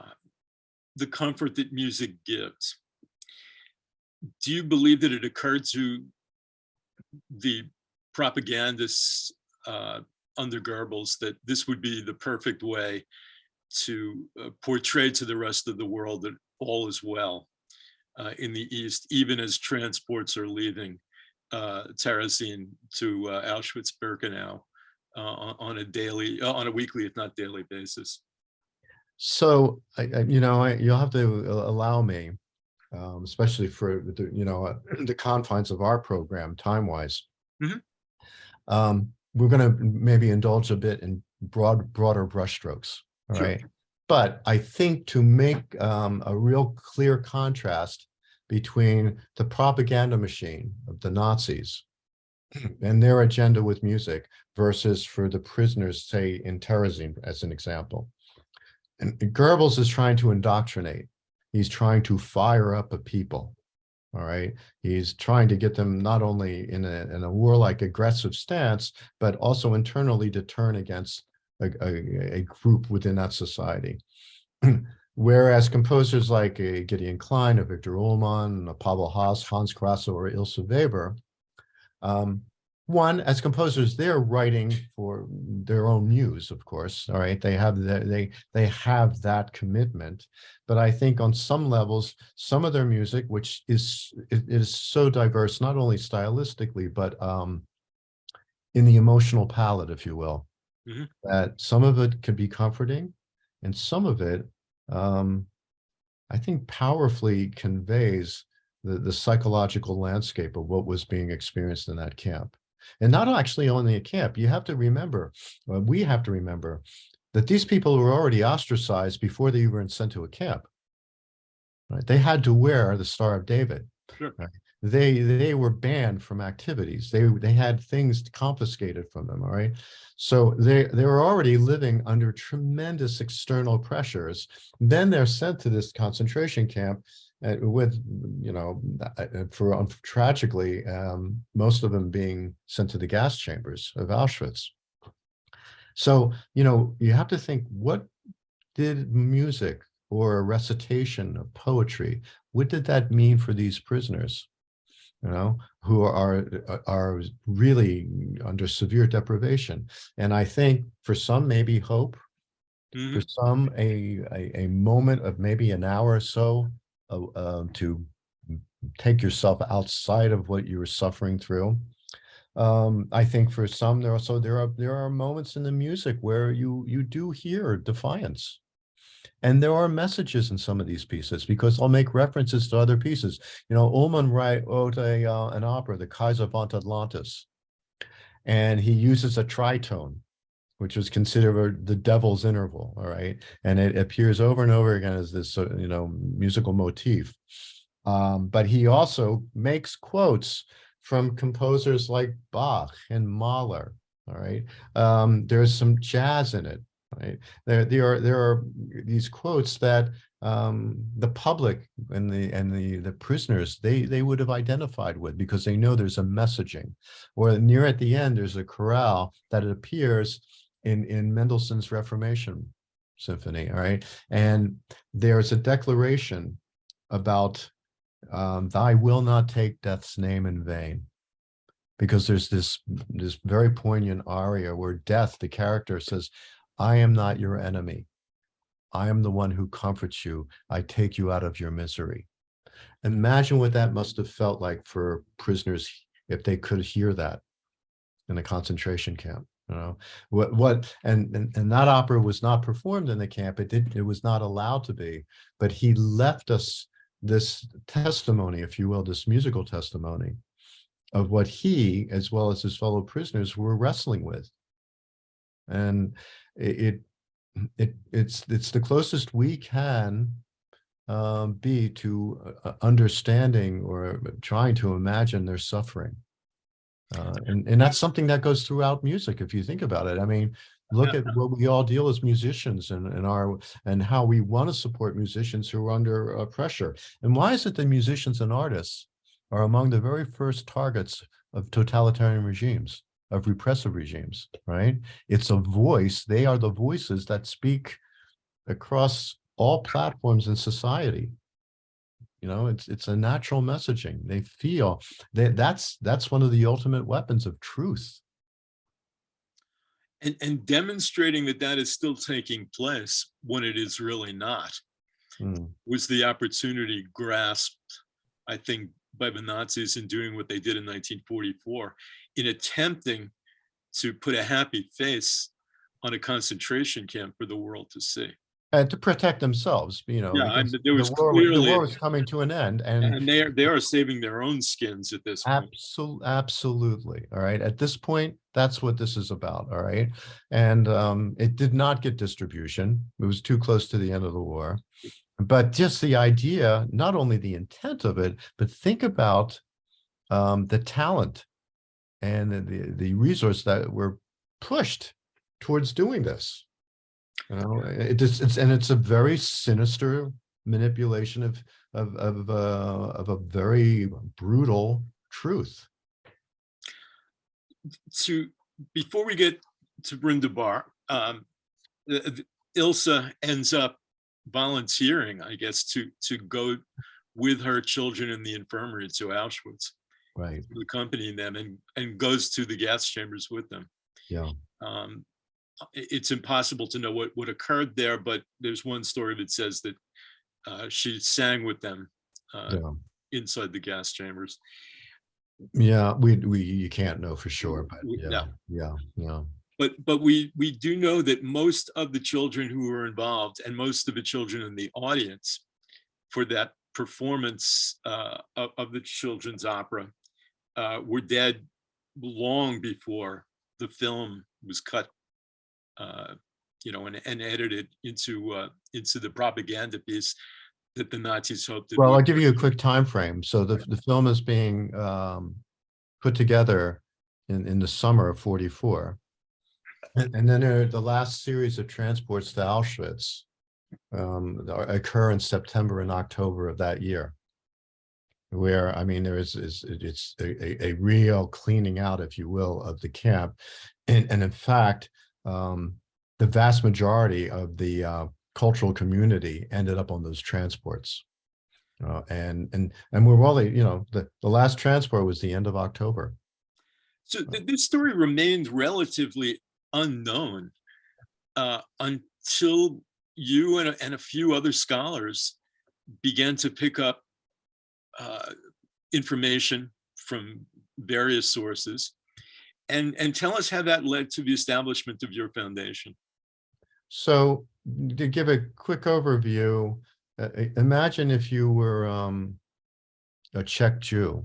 A: the comfort that music gives, do you believe that it occurred to the propagandists under Goebbels that this would be the perfect way to portray to the rest of the world that all is well in the East, even as transports are leaving Terezin to Auschwitz-Birkenau on a weekly, if not daily basis?
B: So, you'll have to allow me, especially for the confines of our program, time-wise.
A: Mhm.
B: We're going to maybe indulge a bit in broader brushstrokes. All
A: Sure.
B: right. But I think to make a real clear contrast between the propaganda machine of the Nazis and their agenda with music versus for the prisoners, say in Terezin, as an example. And Goebbels is trying to indoctrinate. He's trying to fire up a people. All right. He's trying to get them not only in a warlike, aggressive stance, but also internally to turn against a group within that society. Whereas composers like Gideon Klein, a Victor Ullmann, a Pavel Haas, Hans Grasso, or Ilse Weber, one, as composers, they're writing for their own muse, of course. All right, they have that commitment. But I think on some levels, some of their music, which is so diverse, not only stylistically, but in the emotional palette, if you will,
A: Mhm.
B: that some of it can be comforting, and some of it, I think, powerfully conveys the psychological landscape of what was being experienced in that camp. And not actually only a camp, you have to remember, we have to remember that these people were already ostracized before they were sent to a camp. Right? They had to wear the Star of David.
A: Sure.
B: Right? They were banned from activities. They had things confiscated from them. All right. So they were already living under tremendous external pressures. Then they're sent to this concentration camp with, tragically, most of them being sent to the gas chambers of Auschwitz. So, you have to think, what did music or a recitation of poetry, what did that mean for these prisoners, who are really under severe deprivation? And I think for some, maybe hope, for
A: Mhm.
B: some, a moment of maybe an hour or so to take yourself outside of what you were suffering through. I think for some, there are moments in the music where you do hear defiance. And there are messages in some of these pieces, because I'll make references to other pieces. Ullmann wrote an opera, The Kaiser von Atlantis, and he uses a tritone, which was considered the devil's interval. All right. And it appears over and over again as this, musical motif. But he also makes quotes from composers like Bach and Mahler. All right. There's some jazz in it. Right. There are these quotes that the public and the prisoners, they would have identified with, because they know there's a messaging. Or near at the end, there's a chorale that it appears in Mendelssohn's Reformation Symphony. All right. And there's a declaration about "Thy will not take death's name in vain." Because there's this very poignant aria where Death, the character, says, "I am not your enemy. I am the one who comforts you. I take you out of your misery." Imagine what that must have felt like for prisoners if they could hear that in a concentration camp. And that opera was not performed in the camp. It was not allowed to be, but he left us this testimony, if you will, this musical testimony of what he, as well as his fellow prisoners, were wrestling with. And it's the closest we can be to understanding or trying to imagine their suffering. And that's something that goes throughout music, if you think about it. I mean, look at what we all deal as musicians and how we want to support musicians who are under pressure. And why is it that musicians and artists are among the very first targets of totalitarian regimes, of repressive regimes, right? It's a voice. They are the voices that speak across all platforms in society. You know, it's a natural messaging. They feel that's one of the ultimate weapons of truth.
A: And demonstrating that that is still taking place when it is really not was the opportunity grasped, I think, by the Nazis in doing what they did in 1944, in attempting to put a happy face on a concentration camp for the world to see.
B: And to protect themselves, you know,
A: Yeah,
B: because
A: there was
B: the
A: clearly,
B: war was coming to an end, and
A: they are saving their own skins at this point.
B: absolutely. All right. At this point, that's what this is about. All right. And it did not get distribution. It was too close to the end of the war. But just the idea, not only the intent of it, but think about the talent and the resource that were pushed towards doing this. You know, it's a very sinister manipulation of a very brutal truth.
A: Before we get to Brundabar, Ilsa ends up volunteering, I guess, to go with her children in the infirmary to Auschwitz,
B: right?
A: Accompanying them, and goes to the gas chambers with them.
B: Yeah.
A: It's impossible to know what occurred there, but there's one story that says that she sang with them inside the gas chambers.
B: Yeah, you can't know for sure, but yeah.
A: But we do know that most of the children who were involved and most of the children in the audience for that performance of the children's opera were dead long before the film was cut, you know, and edited into the propaganda piece that the Nazis hoped.
B: Well, I'll give you a quick time frame. So the film is being put together in the summer of '44, and then the last series of transports to Auschwitz occur in September and October of that year. Where, I mean, it's a real cleaning out, if you will, of the camp, and in fact, the vast majority of the cultural community ended up on those transports, and we're really, you know, the last transport was the end of October.
A: So this story remained relatively unknown until you and a few other scholars began to pick up information from various sources, and tell us how that led to the establishment of your foundation.
B: So to give a quick overview, imagine if you were a Czech Jew,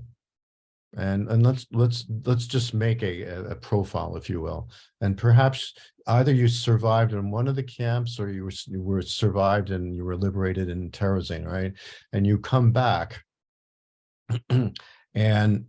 B: and let's just make a profile, if you will, and perhaps either you survived in one of the camps or you were survived and you were liberated in Terezin, right? And you come back. And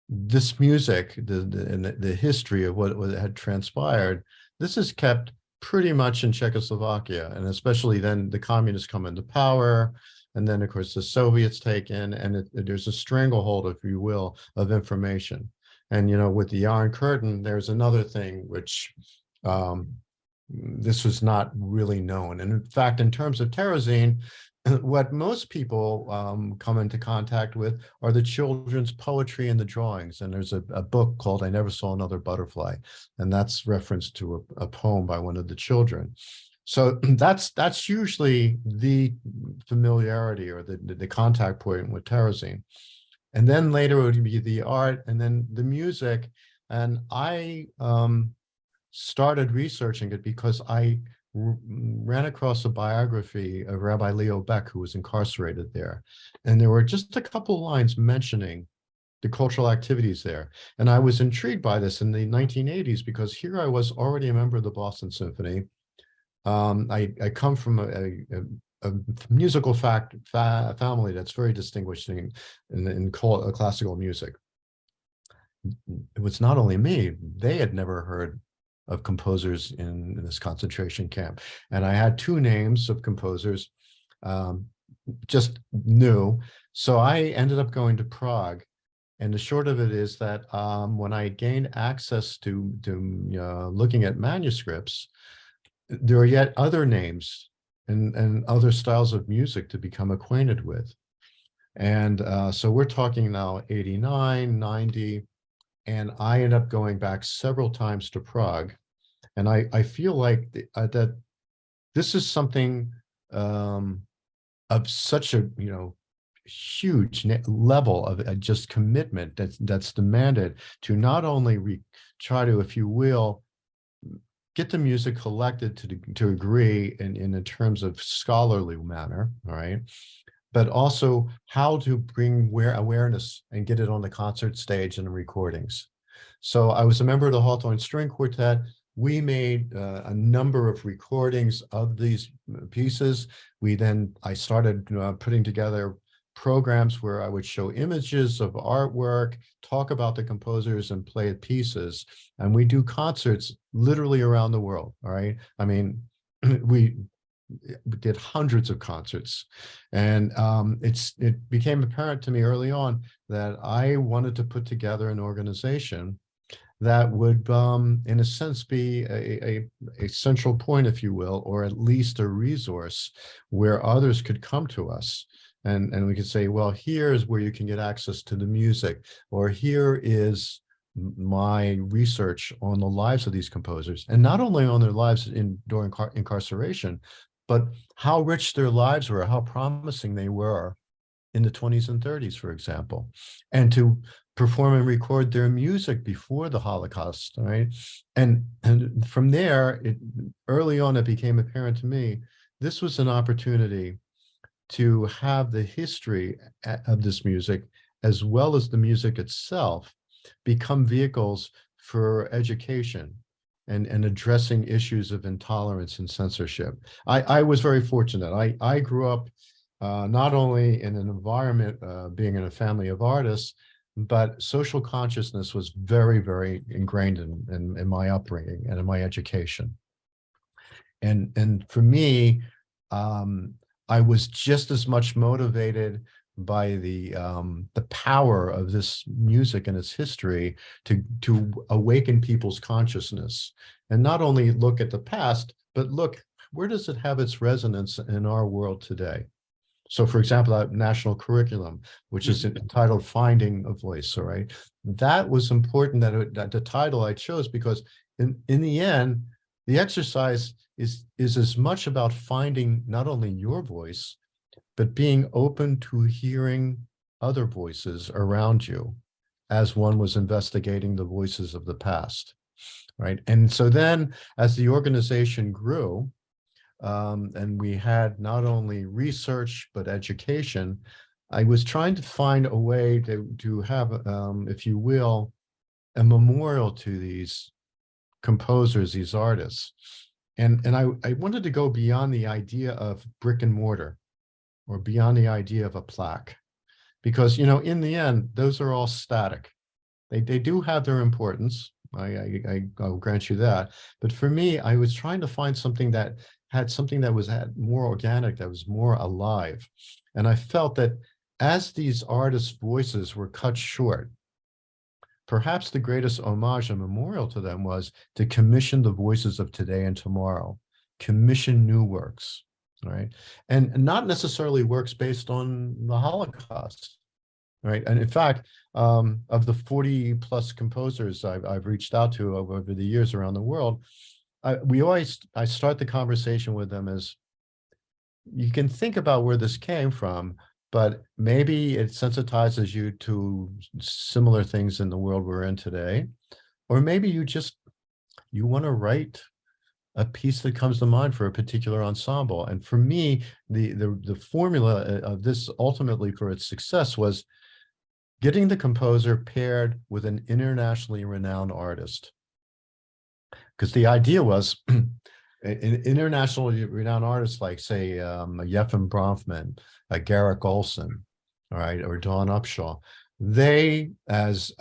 B: this music, the history of what had transpired, this is kept pretty much in Czechoslovakia, and especially then the communists come into power, and then of course the Soviets take in, and there's a stranglehold, if you will, of information. And you know, with the Iron Curtain, there's another thing which this was not really known. And in fact, in terms of Terezin, what most people come into contact with are the children's poetry and the drawings. And there's a book called I Never Saw Another Butterfly, and that's reference to a poem by one of the children. So that's usually the familiarity or the contact point with Terezin. And then later it would be the art and then the music. And I started researching it because I ran across a biography of Rabbi Leo Beck, who was incarcerated there. And there were just a couple of lines mentioning the cultural activities there. And I was intrigued by this in the 1980s, because here I was already a member of the Boston Symphony. I come from a musical family that's very distinguished in classical music. It was not only me, they had never heard of composers in this concentration camp. And I had two names of composers, just new. So I ended up going to Prague. And the short of it is that when I gained access to looking at manuscripts, there are yet other names and other styles of music to become acquainted with. And so we're talking now 89, 90, and I end up going back several times to Prague. And I feel like that this is something of such a, huge level of just commitment that's demanded to not only try to, if you will, get the music collected to agree in terms of scholarly manner, all right, but also how to bring awareness and get it on the concert stage and the recordings. So I was a member of the Hawthorne String Quartet. We made a number of recordings of these pieces. I started putting together programs where I would show images of artwork, talk about the composers, and play pieces. And we do concerts literally around the world, all right? I mean, we did hundreds of concerts. And it became apparent to me early on that I wanted to put together an organization that would, in a sense, be a central point, if you will, or at least a resource where others could come to us. And we could say, well, here's where you can get access to the music, or here is my research on the lives of these composers, and not only on their lives during incarceration, but how rich their lives were, how promising they were in the 20s and 30s, for example, and to perform and record their music before the Holocaust, right? And from there, early on, it became apparent to me, this was an opportunity to have the history of this music, as well as the music itself, become vehicles for education and addressing issues of intolerance and censorship. I was very fortunate. I grew up not only in an environment, being in a family of artists, but social consciousness was very, very ingrained in my upbringing and in my education. And for me, I was just as much motivated by the power of this music and its history to awaken people's consciousness, and not only look at the past, but look, where does it have its resonance in our world today? So, for example, that national curriculum, which is entitled Finding a Voice, all right? That was important that the title I chose, because in the end, the exercise is as much about finding not only your voice, but being open to hearing other voices around you as one was investigating the voices of the past, right? And so then as the organization grew, and we had not only research, but education, I was trying to find a way to have, if you will, a memorial to these composers, these artists. And I wanted to go beyond the idea of brick and mortar, or beyond the idea of a plaque, because, in the end, those are all static. They do have their importance. I'll grant you that. But for me, I was trying to find something that was more organic, that was more alive. And I felt that as these artists' voices were cut short, perhaps the greatest homage and memorial to them was to commission the voices of today and tomorrow, commission new works, right? And not necessarily works based on the Holocaust, right? And in fact, of the 40 plus composers I've reached out to over the years around the world, I start the conversation with them as, you can think about where this came from, but maybe it sensitizes you to similar things in the world we're in today. Or maybe you want to write a piece that comes to mind for a particular ensemble. And for me, the formula of this ultimately for its success was getting the composer paired with an internationally renowned artist. Because the idea was, internationally renowned artists like, say, Yefim Bronfman, Garrick Olson, all right, or Dawn Upshaw, they, as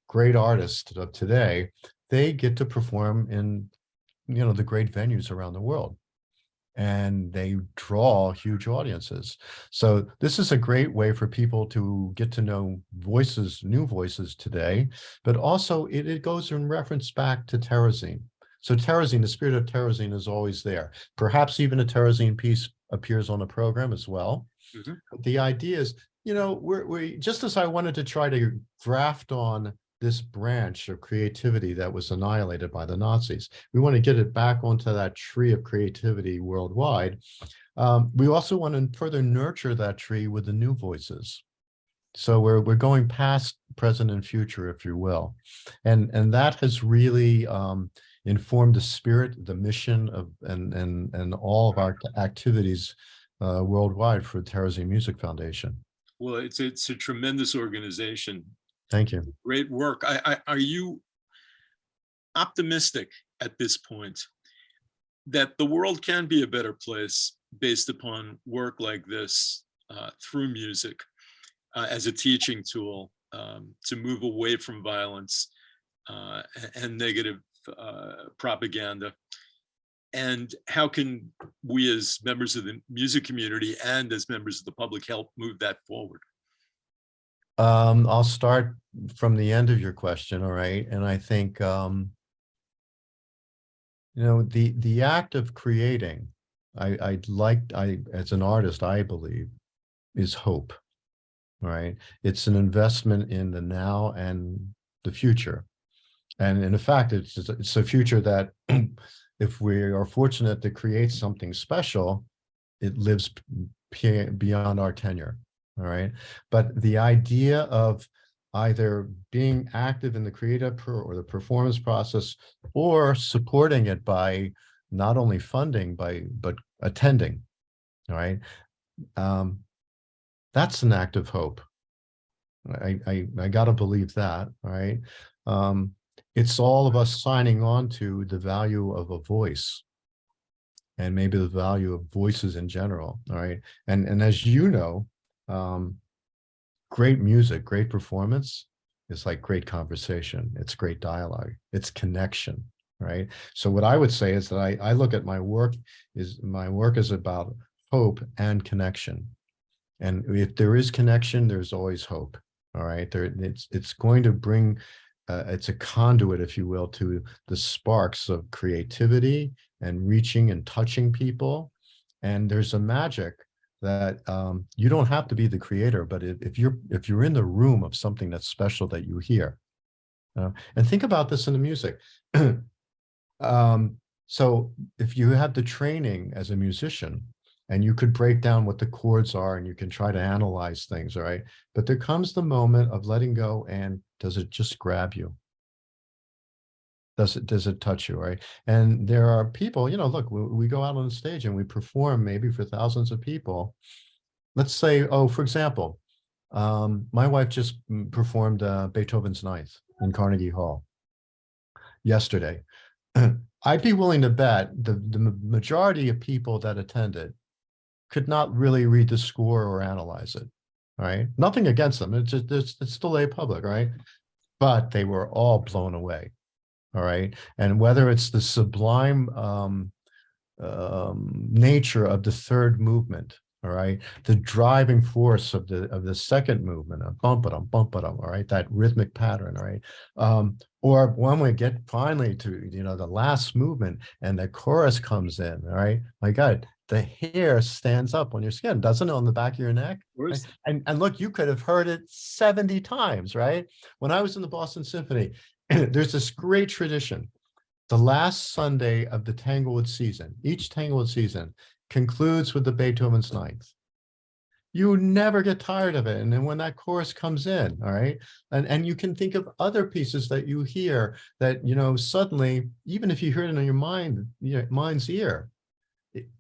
B: great artists of today, they get to perform in, the great venues around the world, and they draw huge audiences. So this is a great way for people to get to know voices, new voices today, but also it goes in reference back to Terezin. So Terezin, the spirit of Terezin is always there. Perhaps even a Terezin piece appears on the program as well.
A: Mhm.
B: But the idea is, we just as I wanted to try to graft on this branch of creativity that was annihilated by the Nazis, we want to get it back onto that tree of creativity worldwide. We also want to further nurture that tree with the new voices. So we're going past present and future, if you will, and that has really informed the spirit, the mission of and all of our activities worldwide for the Terezin Music Foundation.
A: Well, it's a tremendous organization.
B: Thank you.
A: Great work. Are you optimistic at this point that the world can be a better place based upon work like this through music as a teaching tool to move away from violence and negative propaganda? And how can we as members of the music community and as members of the public help move that forward?
B: I'll start from the end of your question, all right? And I think, the act of creating, as an artist, I believe, is hope, right? It's an investment in the now and the future. And in fact, it's a future that if we are fortunate to create something special, it lives beyond our tenure. All right. But the idea of either being active in the creative or the performance process, or supporting it by not only funding, but attending. All right. That's an act of hope. I got to believe that. All right. It's all of us signing on to the value of a voice, and maybe the value of voices in general. All right. And as you know, great music, great performance is like great conversation. It's great dialogue. It's connection, right? So what I would say is that I look at my work is about hope and connection. And if there is connection, there's always hope. All right. It's going to bring, it's a conduit, if you will, to the sparks of creativity and reaching and touching people. And there's a magic that you don't have to be the creator, but if you're in the room of something that's special that you hear, and think about this in the music. So if you have the training as a musician, and you could break down what the chords are, and you can try to analyze things, all right? But there comes the moment of letting go, and does it just grab you? Does it touch you, right? And there are people, look, we go out on the stage and we perform maybe for thousands of people. Let's say, for example, my wife just performed Beethoven's Ninth in Carnegie Hall yesterday. I'd be willing to bet the majority of people that attended could not really read the score or analyze it, right? Nothing against them. It's still a public, right? But they were all blown away. All right. And whether it's the sublime nature of the third movement, all right, the driving force of the second movement, bump-a-dum, all right, that rhythmic pattern, all right, or when we get finally to the last movement and the chorus comes in, all right, my God, the hair stands up on your skin, doesn't it, on the back of your neck? Right? And look, you could have heard it 70 times, right? When I was in the Boston Symphony, there's this great tradition. The last Sunday of the Tanglewood season, each Tanglewood season concludes with the Beethoven's Ninth. You never get tired of it. And then when that chorus comes in, all right, and you can think of other pieces that you hear that, suddenly, even if you hear it in your mind's ear,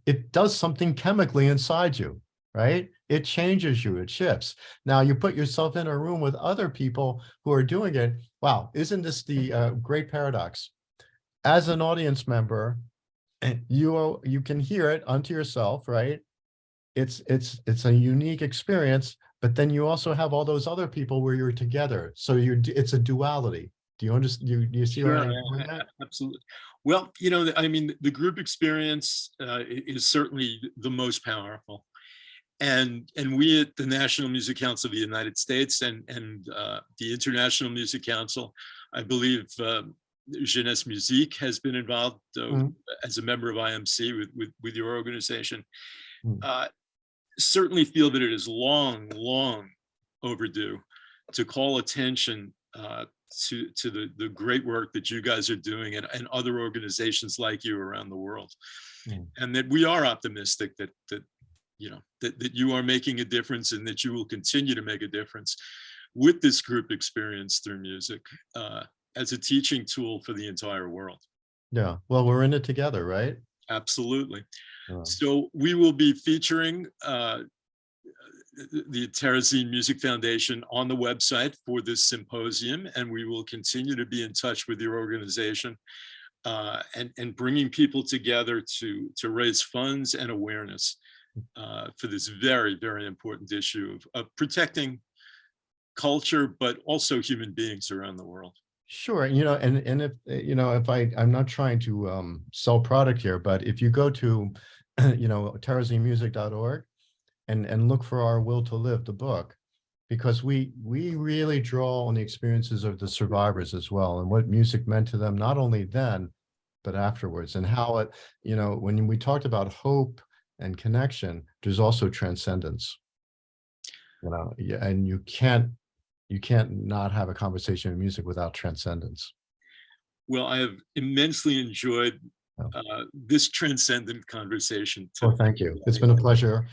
B: it does something chemically inside you, right? It changes you, it shifts. Now you put yourself in a room with other people who are doing it. Wow, isn't this the great paradox? As an audience member, you can hear it unto yourself, right? It's a unique experience, but then you also have all those other people where you're together. So it's a duality. Do you understand? Do you see where
A: Sure,
B: I'm going with that?
A: absolutely. Well, I mean, the group experience is certainly the most powerful. And we at the National Music Council of the United States and the International Music Council, I believe Jeunesse Musique has been involved as a member of IMC with your organization, certainly feel that it is long, long overdue to call attention to the great work that you guys are doing and other organizations like you around the world. And that we are optimistic that you are making a difference and that you will continue to make a difference with this group experience through music as a teaching tool for the entire world.
B: Yeah, well, we're in it together, right?
A: Absolutely. So we will be featuring the Terezin Music Foundation on the website for this symposium, and we will continue to be in touch with your organization and bringing people together to raise funds and awareness for this very, very important issue of protecting culture, but also human beings around the world.
B: Sure, and if if I'm not trying to sell product here, but if you go to Theresinmusic.org and look for Our Will to Live, the book, because we really draw on the experiences of the survivors as well, and what music meant to them, not only then, but afterwards, and how it, when we talked about hope and connection, there's also transcendence, and you can't not have a conversation with music without transcendence.
A: Well, I have immensely enjoyed this transcendent conversation.
B: Oh, thank you. It's been a pleasure.